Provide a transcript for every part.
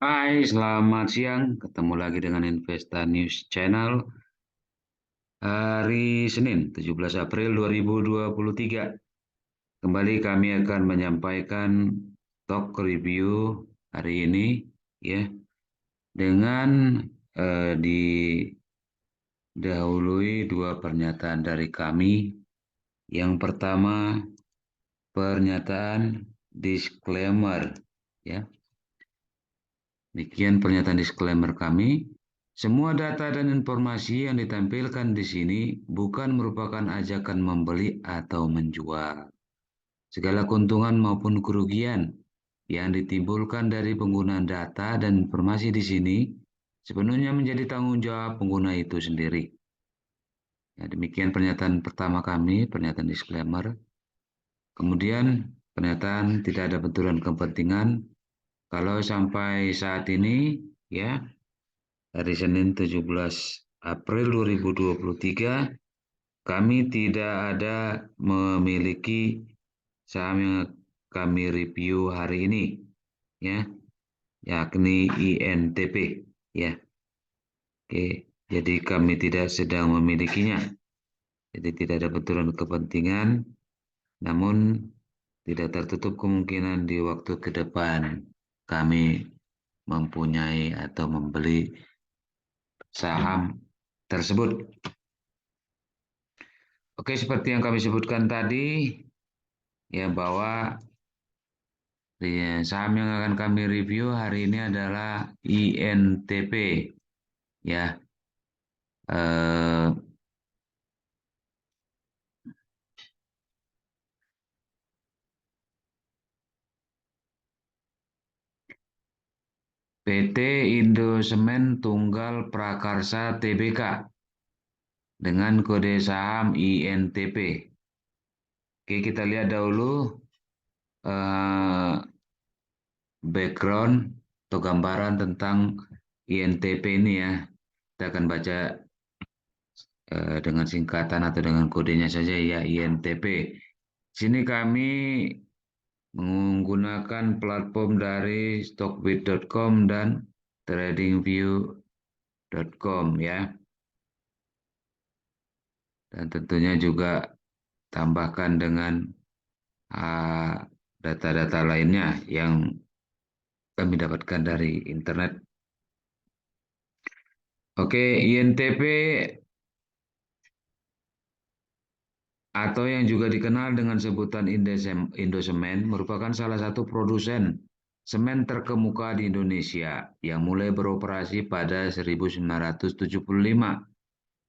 Hai, selamat siang. Ketemu lagi dengan Investa News Channel hari Senin, 17 April 2023. Kembali kami akan menyampaikan talk review hari ini ya dengan didahului dua pernyataan dari kami. Yang pertama, pernyataan disclaimer ya. Demikian pernyataan disclaimer kami. Semua data dan informasi yang ditampilkan di sini bukan merupakan ajakan membeli atau menjual. Segala keuntungan maupun kerugian yang ditimbulkan dari penggunaan data dan informasi di sini sepenuhnya menjadi tanggung jawab pengguna itu sendiri. Ya, demikian pernyataan pertama kami, pernyataan disclaimer. Kemudian pernyataan tidak ada benturan kepentingan. Kalau sampai saat ini ya, hari Senin 17 April 2023, kami tidak ada memiliki saham yang kami review hari ini, ya, yakni INTP, ya. Oke, jadi kami tidak sedang memilikinya. Jadi tidak ada benturan kepentingan, namun tidak tertutup kemungkinan di waktu ke depan kami mempunyai atau membeli saham tersebut. Oke, seperti yang kami sebutkan tadi, ya bahwa saham yang akan kami review hari ini adalah INTP, ya. eh, PT Indosemen Tunggal Prakarsa Tbk dengan kode saham INTP. Oke, kita lihat dahulu eh, background atau gambaran tentang INTP ini ya. Kita akan baca dengan singkatan atau dengan kodenya saja ya, INTP. Sini kami menggunakan platform dari stockbit.com dan tradingview.com ya. Dan tentunya juga tambahkan dengan data-data lainnya yang kami dapatkan dari internet. Oke, INTP atau yang juga dikenal dengan sebutan Indosemen merupakan salah satu produsen semen terkemuka di Indonesia yang mulai beroperasi pada 1975.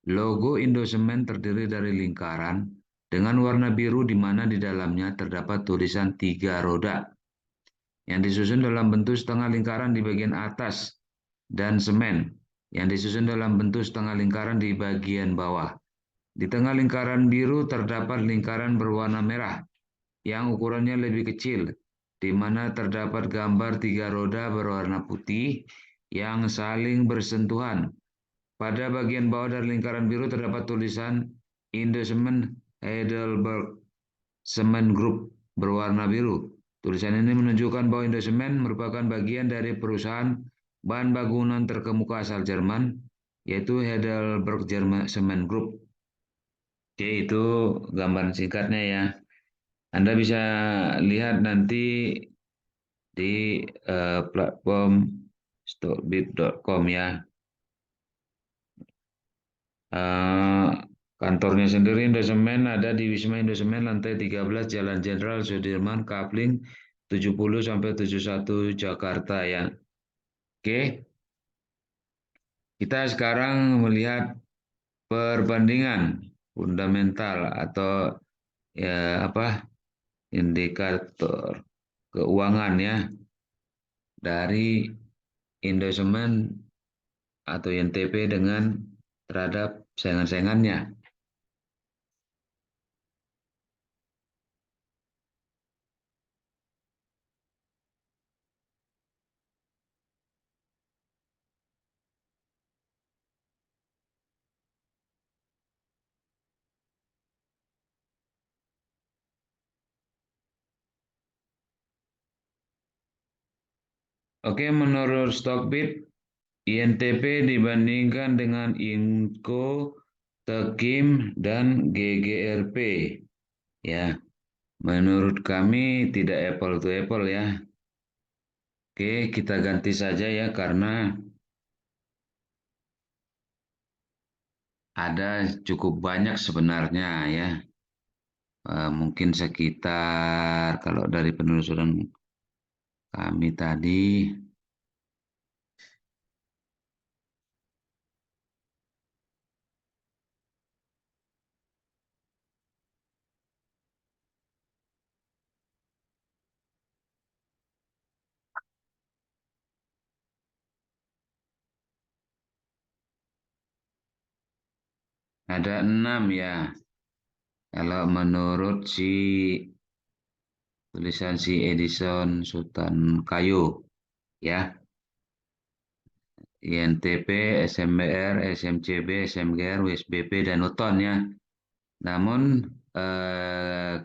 Logo Indosemen terdiri dari lingkaran dengan warna biru di mana di dalamnya terdapat tulisan 3 roda yang disusun dalam bentuk setengah lingkaran di bagian atas dan semen yang disusun dalam bentuk setengah lingkaran di bagian bawah. Di tengah lingkaran biru terdapat lingkaran berwarna merah yang ukurannya lebih kecil, di mana terdapat gambar 3 roda berwarna putih yang saling bersentuhan. Pada bagian bawah dari lingkaran biru terdapat tulisan Indosemen Heidelberg Cement Group berwarna biru. Tulisan ini menunjukkan bahwa Indosemen merupakan bagian dari perusahaan bahan bangunan terkemuka asal Jerman, yaitu Heidelberg Cement Group. Oke, itu gambaran singkatnya ya. Anda bisa lihat nanti di platform stockbit.com ya. Eh, Kantornya sendiri Indosemen ada di Wisma Indosemen lantai 13 Jalan Jenderal Sudirman Kapling 70 sampai 71 Jakarta ya. Oke, kita sekarang melihat perbandingan fundamental atau ya apa indikator keuangan ya dari Indosemen atau INTP dengan terhadap saingan-saingannya. Oke, menurut Stockbit, INTP dibandingkan dengan Inco, Tekim, dan GGRP. Ya, menurut kami tidak apple to apple ya. Oke, kita ganti saja ya karena ada cukup banyak sebenarnya ya. Mungkin sekitar kalau dari penelusuran kami tadi ada 6 ya. Kalau menurut si tulisan si Edison Sultan Kayu ya, INTP, SMBR, SMCB, SMGR, USBP, dan Newton ya. Namun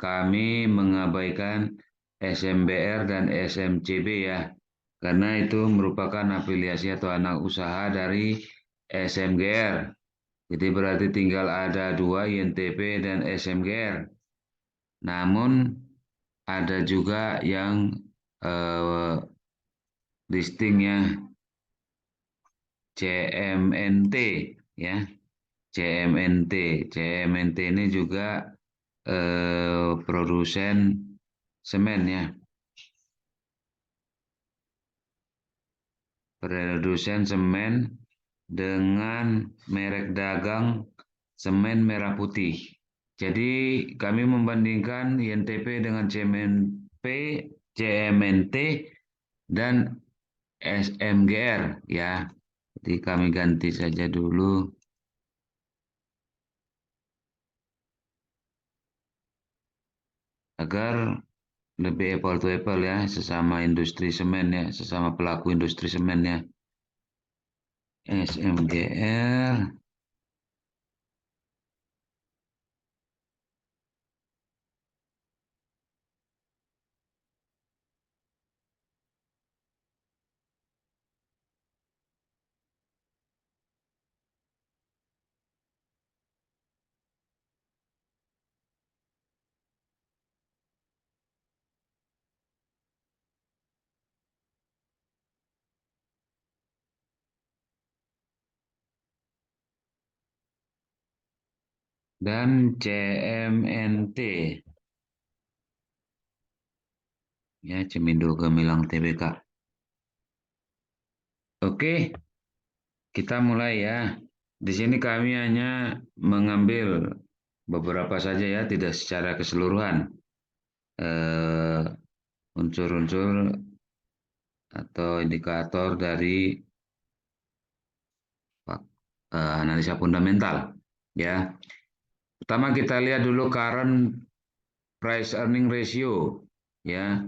kami mengabaikan SMBR dan SMCB ya, karena itu merupakan afiliasi atau anak usaha dari SMGR. Jadi berarti tinggal ada dua INTP dan SMGR. Namun ada juga yang eh, listingnya CMNT ya, CMNT. CMNT ini juga produsen semen ya, produsen semen dengan merek dagang semen merah putih. Jadi kami membandingkan INTP dengan CMNP, CMNT, dan SMGR ya. Jadi kami ganti saja dulu agar lebih apple to apple ya, sesama industri semen ya, sesama pelaku industri semen ya. SMGR dan CMNT ya, Cemindo Gemilang Tbk. Oke, kita mulai ya. Di sini kami hanya mengambil beberapa saja ya, tidak secara keseluruhan. Eh, unsur-unsur atau indikator dari analisa fundamental ya. Pertama kita lihat dulu current price earning ratio ya,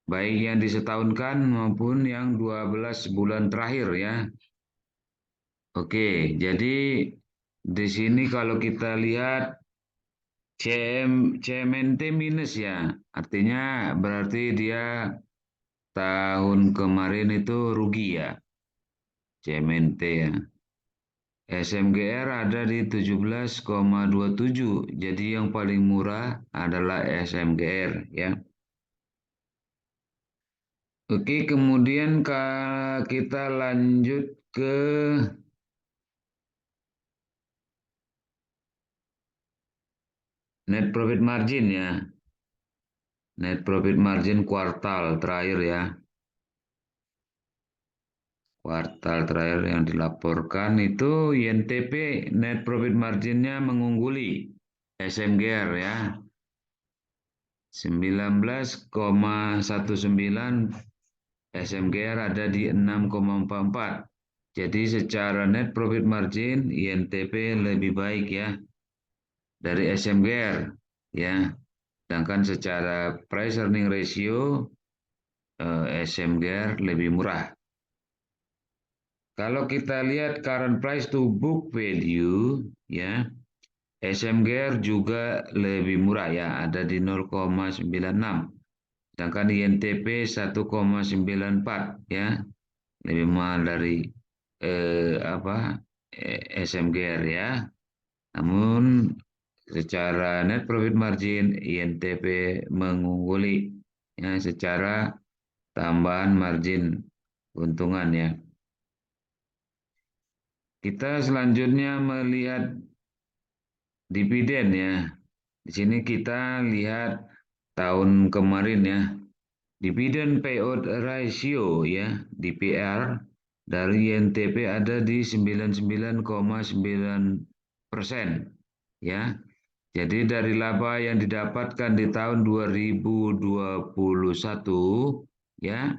baik yang disetahunkan maupun yang 12 bulan terakhir ya. Oke, jadi di sini kalau kita lihat CMNT minus ya, artinya berarti dia tahun kemarin itu rugi ya, CMNT ya. SMGR ada di 17,27, jadi yang paling murah adalah SMGR ya. Oke, kemudian kita lanjut ke net profit margin ya. Net profit margin kuartal terakhir ya. Kuartal terakhir yang dilaporkan itu INTP net profit marginnya mengungguli SMGR ya. 19,19, SMGR ada di 6,44. Jadi secara net profit margin INTP lebih baik ya dari SMGR ya. Sedangkan secara price earning ratio SMGR lebih murah. Kalau kita lihat current price to book value ya, SMGR juga lebih murah ya, ada di 0,96. sedangkan INTP 1,94 ya, lebih mahal dari SMGR ya. Namun secara net profit margin INTP mengungguli ya secara tambahan margin keuntungan ya. Kita selanjutnya melihat dividen ya. Di sini kita lihat tahun kemarin ya. Dividen payout ratio ya, DPR dari INTP ada di 99,9% ya. Jadi dari laba yang didapatkan di tahun 2021 ya,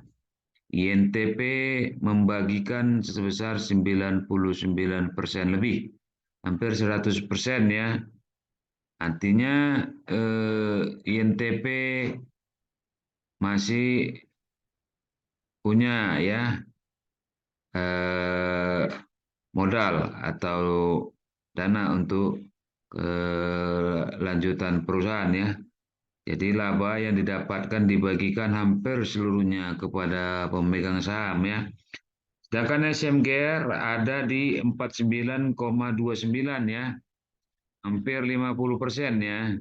INTP membagikan sebesar 99% lebih, hampir 100% ya. Artinya INTP masih punya ya eh, modal atau dana untuk kelanjutan perusahaan ya. Jadi laba yang didapatkan dibagikan hampir seluruhnya kepada pemegang saham ya. Sedangkan SMGR ada di 49,29 ya, hampir 50% ya.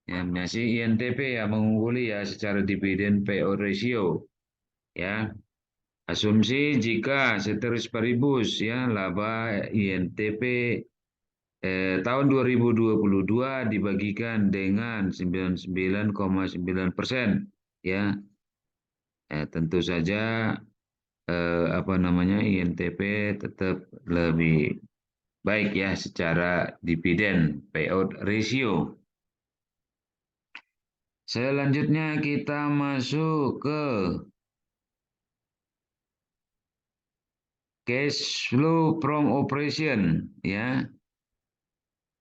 Ya, masih INTP ya mengungguli ya secara dividen payout ratio ya. Asumsi jika ceteris paribus ya laba INTP tahun 2022 dibagikan dengan 99,9% ya. Tentu saja INTP tetap lebih baik ya secara dividen payout ratio. Selanjutnya kita masuk ke cash flow from operation ya.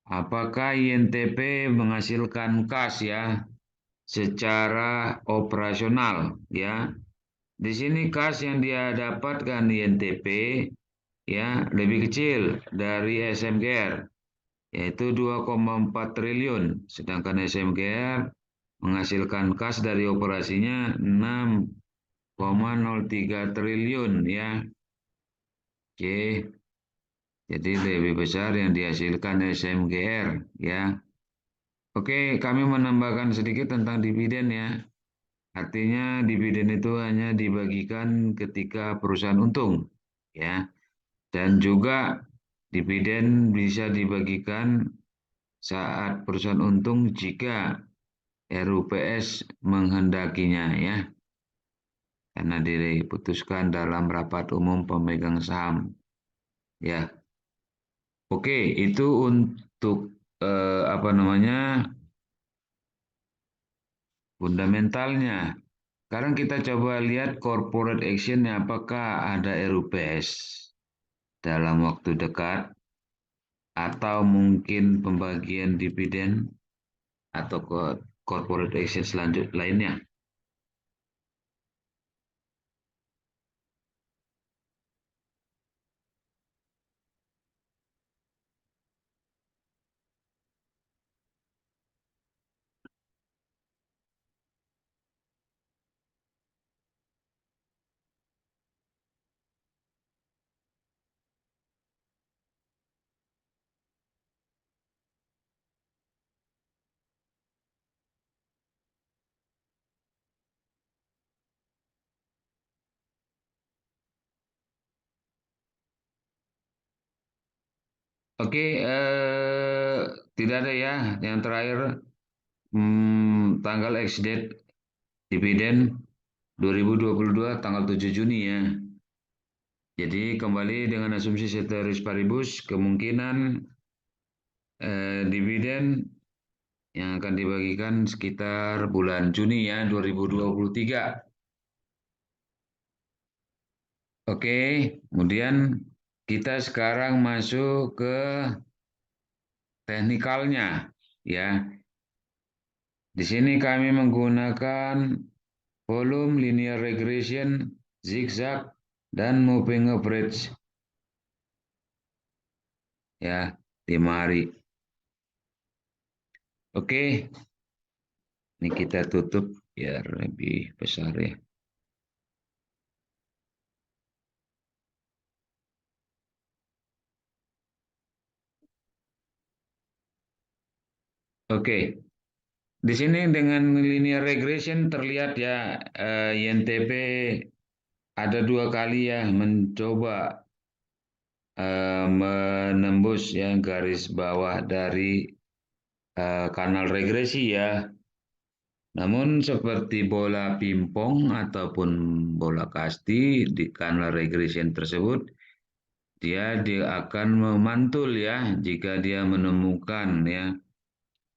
Apakah INTP menghasilkan kas ya secara operasional ya. Di sini kas yang dia dapatkan INTP ya lebih kecil dari SMGR yaitu 2,4 triliun, sedangkan SMGR menghasilkan kas dari operasinya 6,03 triliun ya. Oke, jadi lebih besar yang dihasilkan SMGR ya. Oke, kami menambahkan sedikit tentang dividen ya. Artinya dividen itu hanya dibagikan ketika perusahaan untung ya. Dan juga dividen bisa dibagikan saat perusahaan untung jika RUPS menghendakinya ya. Karena diputuskan dalam rapat umum pemegang saham. Ya. Oke, itu untuk fundamentalnya. Sekarang kita coba lihat corporate action apakah ada RUPS dalam waktu dekat atau mungkin pembagian dividen atau corporate action selanjutnya lainnya. Oke, tidak ada ya. Yang terakhir tanggal ex-date dividen 2022 tanggal 7 Juni ya. Jadi kembali dengan asumsi ceteris paribus, kemungkinan dividen yang akan dibagikan sekitar bulan Juni ya 2023. Oke, kemudian kita sekarang masuk ke teknikalnya ya. Di sini kami menggunakan volume, linear regression, zigzag, dan moving average ya 5 hari. Oke, ini kita tutup biar lebih besar ya. Oke, di sini dengan linear regression terlihat ya INTP ada 2 kali ya mencoba menembus ya garis bawah dari kanal regresi ya. Namun seperti bola pingpong ataupun bola kasti di kanal regression tersebut, dia akan memantul ya jika dia menemukan ya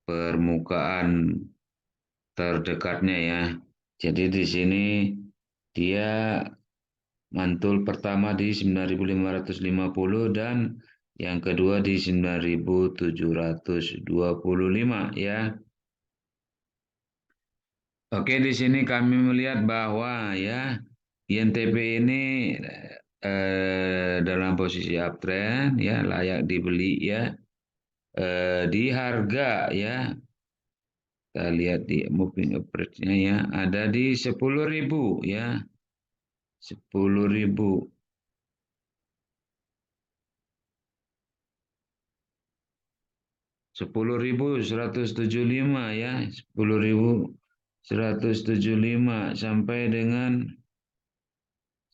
permukaan terdekatnya ya. Jadi di sini dia mantul pertama di 9.550 dan yang kedua di 9.725 ya. Oke, di sini kami melihat bahwa ya INTP ini dalam posisi uptrend ya layak dibeli ya di harga ya kita lihat di moving average-nya ya ada di 10.000 ya 10.000 10.175 ya 10.175 sampai dengan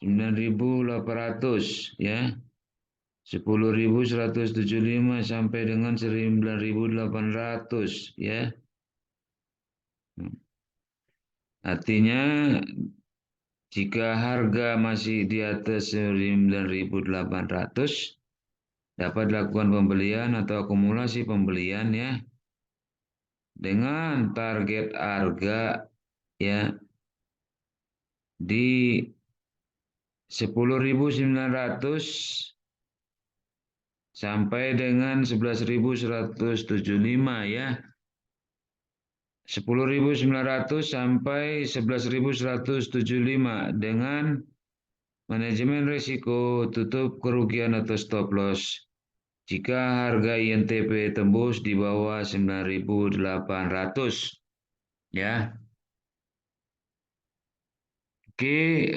9.800 ya 10.175 sampai dengan 9.800 ya. Artinya jika harga masih di atas 9.800 dapat dilakukan pembelian atau akumulasi pembelian ya dengan target harga ya di 10.900 sampai dengan 11.175 ya. 10.900 sampai 11.175 dengan manajemen risiko tutup kerugian atau stop loss. Jika harga INTP tembus di bawah 9.800 ya. Oke,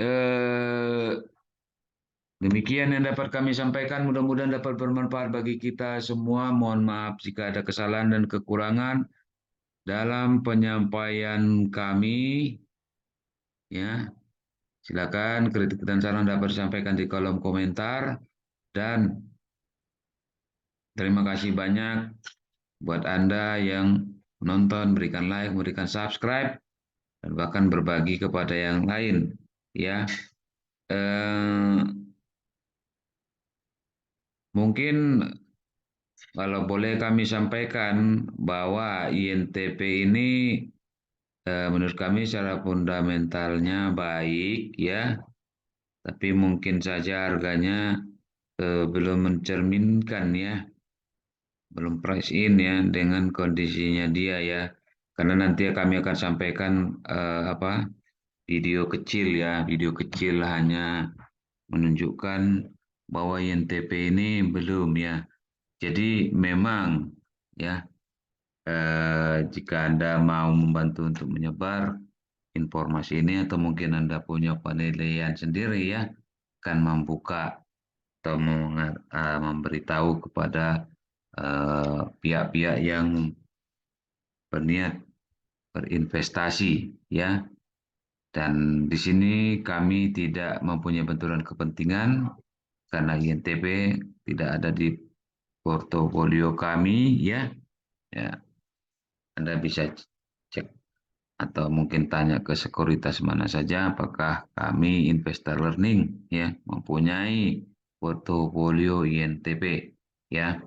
demikian yang dapat kami sampaikan. Mudah-mudahan dapat bermanfaat bagi kita semua. Mohon maaf jika ada kesalahan dan kekurangan dalam penyampaian kami. Ya, silakan kritik dan saran dapat disampaikan di kolom komentar. Dan terima kasih banyak buat Anda yang menonton, berikan like, berikan subscribe, dan bahkan berbagi kepada yang lain. Ya, eh, mungkin kalau boleh kami sampaikan bahwa INTP ini menurut kami secara fundamentalnya baik ya, tapi mungkin saja harganya belum mencerminkan ya, belum price in ya dengan kondisinya dia ya. Karena nanti kami akan sampaikan video kecil ya, video kecil hanya menunjukkan bahwa INTP ini belum ya. Jadi memang ya jika Anda mau membantu untuk menyebar informasi ini atau mungkin Anda punya penilaian sendiri ya akan membuka atau memberitahu kepada pihak-pihak yang berniat berinvestasi ya. Dan di sini kami tidak mempunyai benturan kepentingan karena INTP tidak ada di portofolio kami ya. Ya, Anda bisa cek atau mungkin tanya ke sekuritas mana saja apakah kami investor learning ya mempunyai portofolio INTP ya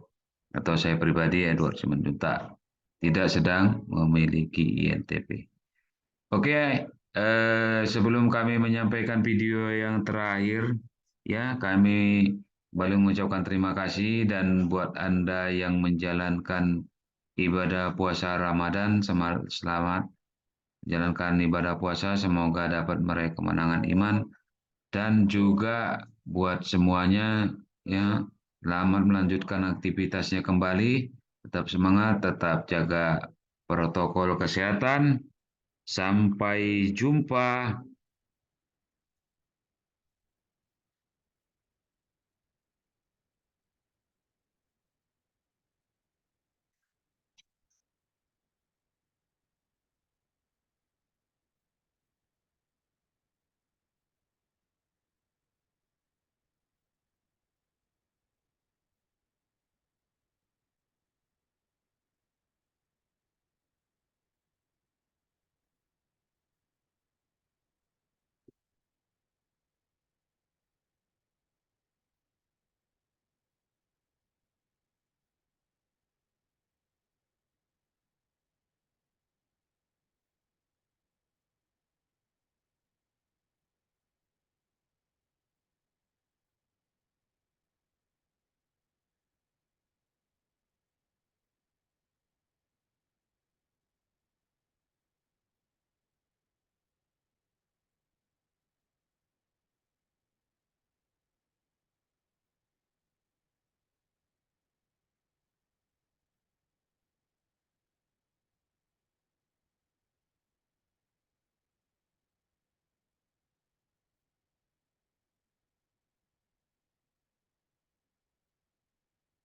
atau saya pribadi Edward Simanjuntak tidak sedang memiliki INTP. Oke, sebelum kami menyampaikan video yang terakhir ya kami kembali mengucapkan terima kasih dan buat Anda yang menjalankan ibadah puasa Ramadan selamat menjalankan ibadah puasa semoga dapat meraih kemenangan iman dan juga buat semuanya ya selamat melanjutkan aktivitasnya kembali tetap semangat tetap jaga protokol kesehatan Sampai jumpa.